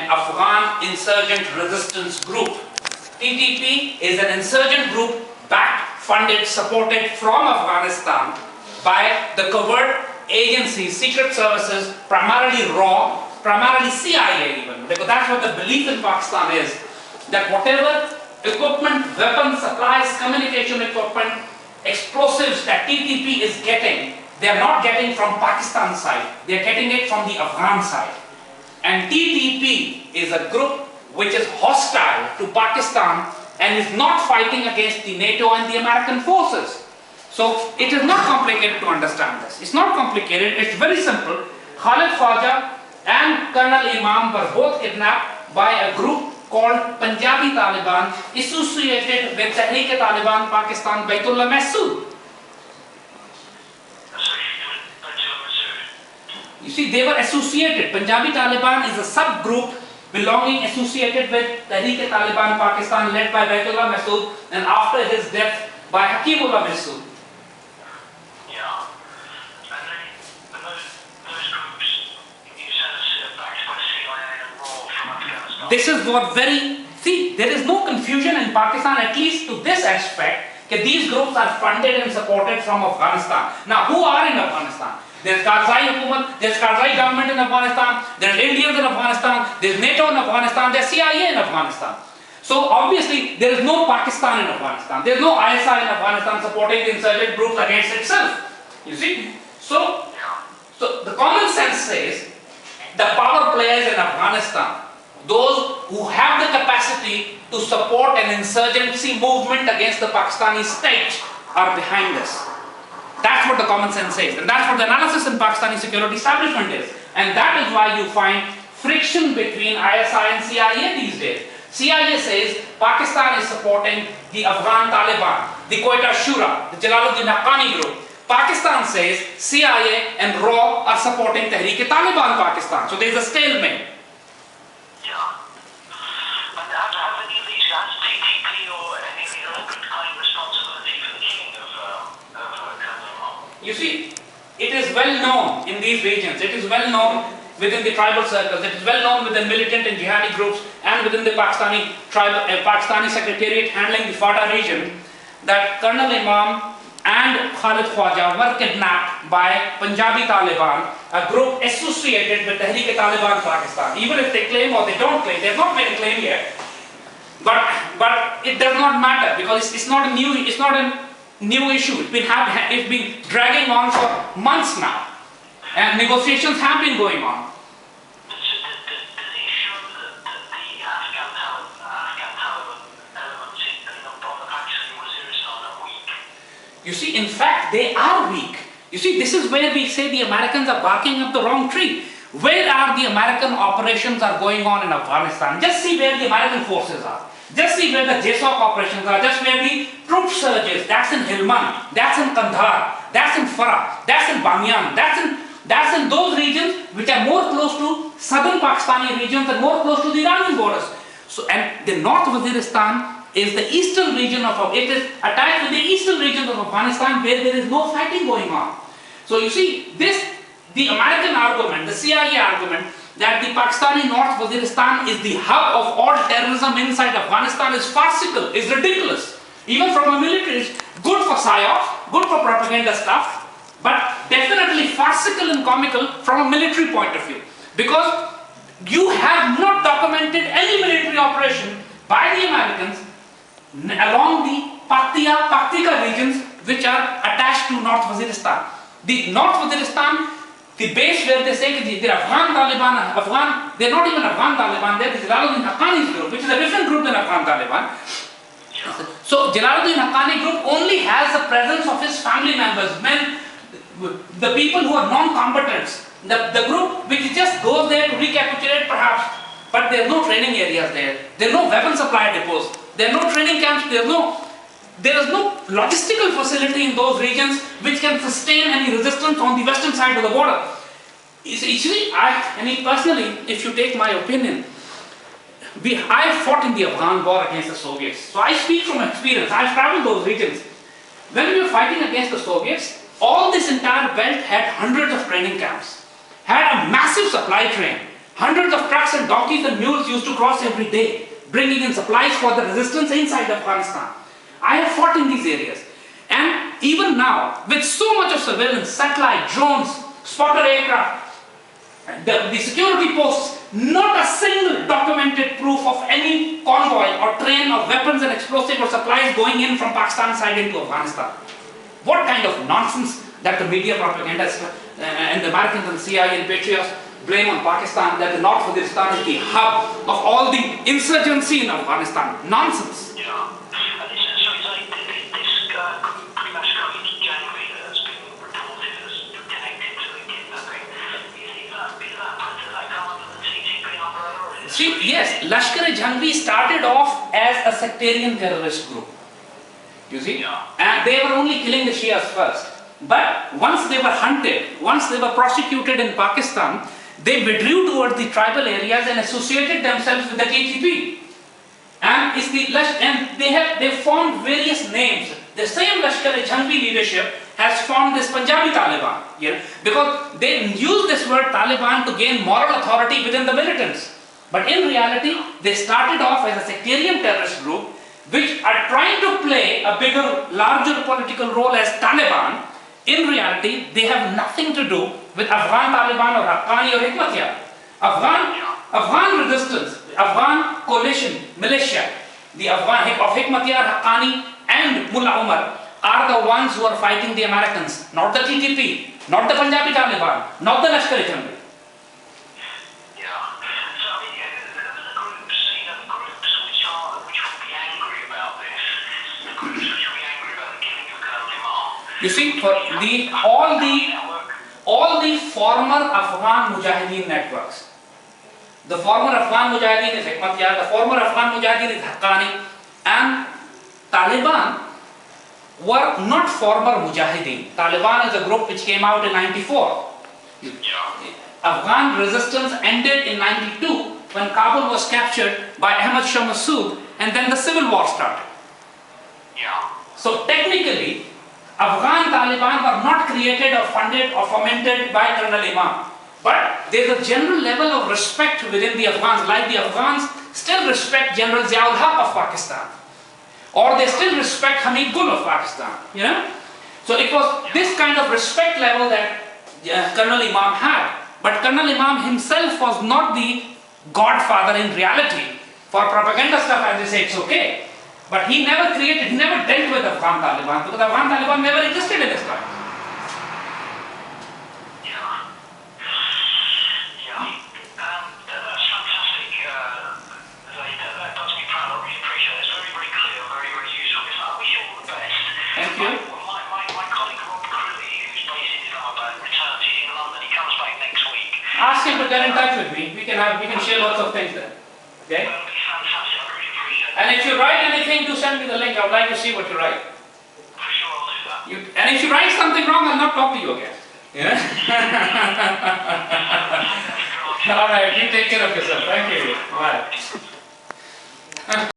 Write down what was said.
an Afghan insurgent resistance group. TTP is an insurgent group backed, funded, supported from Afghanistan by the covert agencies, secret services, primarily RAW, primarily CIA even, because that's what the belief in Pakistan is, that whatever equipment, weapons, supplies, communication equipment, explosives that TTP is getting, they are not getting from Pakistan side, they are getting it from the Afghan side. And TTP is a group which is hostile to Pakistan and is not fighting against the NATO and the American forces. So it is not complicated to understand this. It's not complicated, it's very simple. Khalid Khwaja and Colonel Imam were both kidnapped by a group called Punjabi Taliban associated with Tehreek-e-Taliban Pakistan Baitullah Mahsood. You see, they were associated. Punjabi Taliban is a subgroup associated with Tehreek-e-Taliban Pakistan led by Baitullah Mahsood, and after his death by Hakimullah Mahsood. Yeah. And those groups, you said, are backed by CIA and RAW from Afghanistan. This is what there is no confusion in Pakistan, at least to this aspect, that these groups are funded and supported from Afghanistan. Now, who are in Afghanistan? There's Karzai Hukumat, there's Karzai government in Afghanistan, there's Indians in Afghanistan, there's NATO in Afghanistan, there's CIA in Afghanistan. So obviously there is no Pakistan in Afghanistan, there's no ISI in Afghanistan supporting the insurgent groups against itself. You see? So the common sense says the power players in Afghanistan, those who have the capacity to support an insurgency movement against the Pakistani state, are behind this. That's what the common sense says, and that's what the analysis in Pakistani security establishment is. And that is why you find friction between ISI and CIA these days. CIA says Pakistan is supporting the Afghan Taliban, the Quetta Shura, the Jalaluddin Haqqani group. Pakistan says CIA and RAW are supporting Tehreek-e-Taliban Pakistan. So there's a stalemate. Yeah. And have any of these guys, TTP or any of the other groups, claim responsibility for the killing of You see, it is well known in these regions, it is well known within the tribal circles, it is well known within militant and jihadi groups and within the Pakistani secretariat handling the FATA region, that Colonel Imam and Khalid Khwaja were kidnapped by Punjabi Taliban, a group associated with Tehreek-e-Taliban Pakistan. Even if they claim or they don't claim, they have not made a claim yet, but it does not matter, because it's not a new issue. It's been dragging on for months now, and negotiations have been going on. Does it show that the Afghan elements in Pakistan and Waziristan are weak? You see, in fact, they are weak. You see, this is where we say the Americans are barking up the wrong tree. Where are the American operations are going on in Afghanistan? Just see where the American forces are. Just see where the JSOC operations are, just where the troop surges, that's in Helmand, that's in Kandahar, that's in Farah, that's in Bamiyan, that's in those regions which are more close to southern Pakistani regions and more close to the Iranian borders. So, and the North Waziristan is the eastern region it is attached with the eastern region of Afghanistan where there is no fighting going on. So you see, the American argument, the CIA argument, that the Pakistani North Waziristan is the hub of all terrorism inside Afghanistan is farcical, is ridiculous. Even from a military, it's good for psyops, good for propaganda stuff, but definitely farcical and comical from a military point of view. Because you have not documented any military operation by the Americans along the Paktika regions which are attached to North Waziristan. The North Waziristan, the base where they say they're Afghan Taliban, they're not even Afghan Taliban, they're the Jalaluddin Haqqani's group, which is a different group than Afghan Taliban. So Jalaluddin Haqqani group only has the presence of his family members, men, the people who are non-combatants, the group which just goes there to recapitulate perhaps, but there are no training areas there, there are no weapon supply depots, there are no training camps, there is no logistical facility in those regions which can sustain any resistance on the western side of the border. You see, personally, if you take my opinion, I fought in the Afghan war against the Soviets. So I speak from experience. I've traveled those regions. When we were fighting against the Soviets, all this entire belt had hundreds of training camps, had a massive supply train, Hundreds of trucks and donkeys and mules used to cross every day, bringing in supplies for the resistance inside Afghanistan. I have fought in these areas. And even now, with so much of surveillance, satellite, drones, spotter aircraft, the security posts, not a single documented proof of any convoy or train of weapons and explosive or supplies going in from Pakistan side into Afghanistan. What kind of nonsense that the media propagandists and the Americans and CIA and patriots blame on Pakistan, that the North Waziristan is the hub of all the insurgency in Afghanistan. Nonsense. Yeah. And this, so it's like this pre-Lashkari January that has been reported as connected to the kidnapping. Is that come under the TTP umbrella? Or is See, yes, Lashkar-e-Jhangvi started off as a sectarian terrorist group. You see? Yeah. And they were only killing the Shias first. But once they were hunted, once they were prosecuted in Pakistan, they withdrew towards the tribal areas and associated themselves with the TTP. And they formed various names. The same Lashkar-e-Jhangvi leadership has formed this Punjabi Taliban, because they use this word Taliban to gain moral authority within the militants. But in reality, they started off as a sectarian terrorist group which are trying to play a bigger, larger political role as Taliban. In reality, they have nothing to do with Afghan Taliban or Haqqani or Hikmatyar. Afghan resistance, Afghan coalition, militia, the Afghan of Hikmatyar, Haqqani and Mullah Umar are the ones who are fighting the Americans, not the TTP, not the Punjabi Taliban, not the Lashkar-e-Jhangvi. You see, for all the former Afghan Mujahideen networks, the former Afghan Mujahideen is Hikmatyar, the former Afghan Mujahideen is Haqqani, and Taliban were not former Mujahideen. Taliban is a group which came out in 94. Afghan resistance ended in 92 when Kabul was captured by Ahmad Shah Massoud, and then the civil war started. So technically, Afghan Taliban were not created or funded or fomented by Colonel Imam. But there is a general level of respect within the Afghans, like the Afghans still respect General Ziaul Haq of Pakistan. Or they still respect Hamid Gul of Pakistan, So it was this kind of respect level that Colonel Imam had. But Colonel Imam himself was not the godfather in reality. For propaganda stuff, as they say, it's okay. But he never dealt with Afghan Taliban, because Afghan Taliban never existed in his time. That's fantastic. That does me proud. I really appreciate it. It's very, very clear, very, very useful. I wish you all the best. Thank you. My colleague Rob Crulley, who's based in Islamabad, returns. He's in London. He comes back next week. Ask him to get in touch with me. We can share lots of things there. Okay? That would be fantastic. I really appreciate it. And if you write anything, do send me the link. I would like to see what you write. For sure, I'll do that. And if you write something wrong, I'll not talk to you again. All right, you take care of yourself. Thank you. Bye.